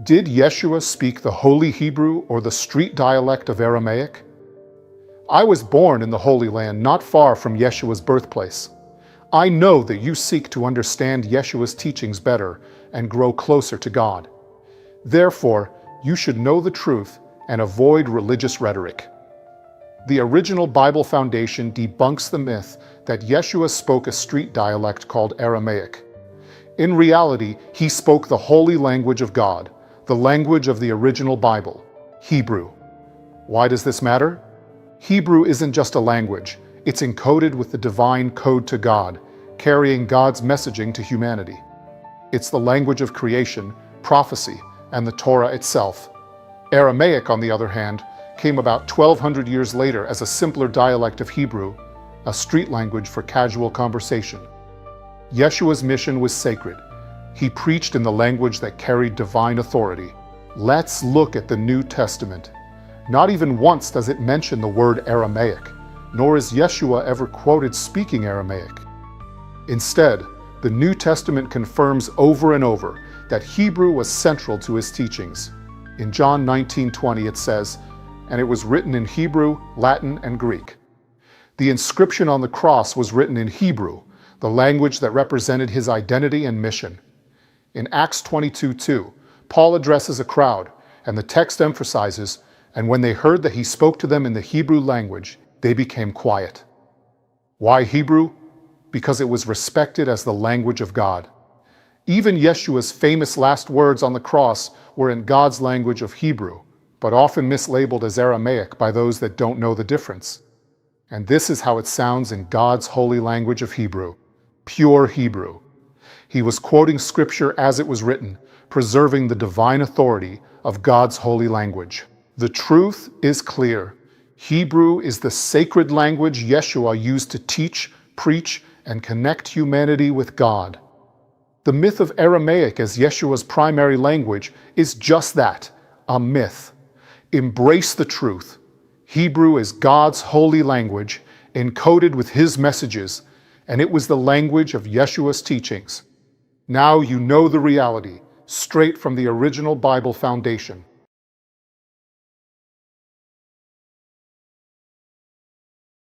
Did Yeshua speak the Holy Hebrew or the street dialect of Aramaic? I was born in the Holy Land not far from Yeshua's birthplace. I know that you seek to understand Yeshua's teachings better and grow closer to God. Therefore, you should know the truth and avoid religious rhetoric. The original Bible foundation debunks the myth that Yeshua spoke a street dialect called Aramaic. In reality, he spoke the holy language of God, the language of the original Bible, Hebrew. Why does this matter? Hebrew isn't just a language, it's encoded with the divine code to God, carrying God's messaging to humanity. It's the language of creation, prophecy, and the Torah itself. Aramaic, on the other hand, came about 1,200 years later as a simpler dialect of Hebrew, a street language for casual conversation. Yeshua's mission was sacred. He preached in the language that carried divine authority. Let's look at the New Testament. Not even once does it mention the word Aramaic, nor is Yeshua ever quoted speaking Aramaic. Instead, the New Testament confirms over and over that Hebrew was central to his teachings. In John 19:20 it says, "And it was written in Hebrew, Latin, and Greek." The inscription on the cross was written in Hebrew, the language that represented his identity and mission. In Acts 22:2, Paul addresses a crowd, and the text emphasizes, "And when they heard that he spoke to them in the Hebrew language, they became quiet." Why Hebrew? Because it was respected as the language of God. Even Yeshua's famous last words on the cross were in God's language of Hebrew, but often mislabeled as Aramaic by those that don't know the difference. And this is how it sounds in God's holy language of Hebrew, pure Hebrew. He was quoting scripture as it was written, preserving the divine authority of God's holy language. The truth is clear. Hebrew is the sacred language Yeshua used to teach, preach, and connect humanity with God. The myth of Aramaic as Yeshua's primary language is just that, a myth. Embrace the truth. Hebrew is God's holy language, encoded with his messages, and it was the language of Yeshua's teachings. Now you know the reality, straight from the original Bible foundation.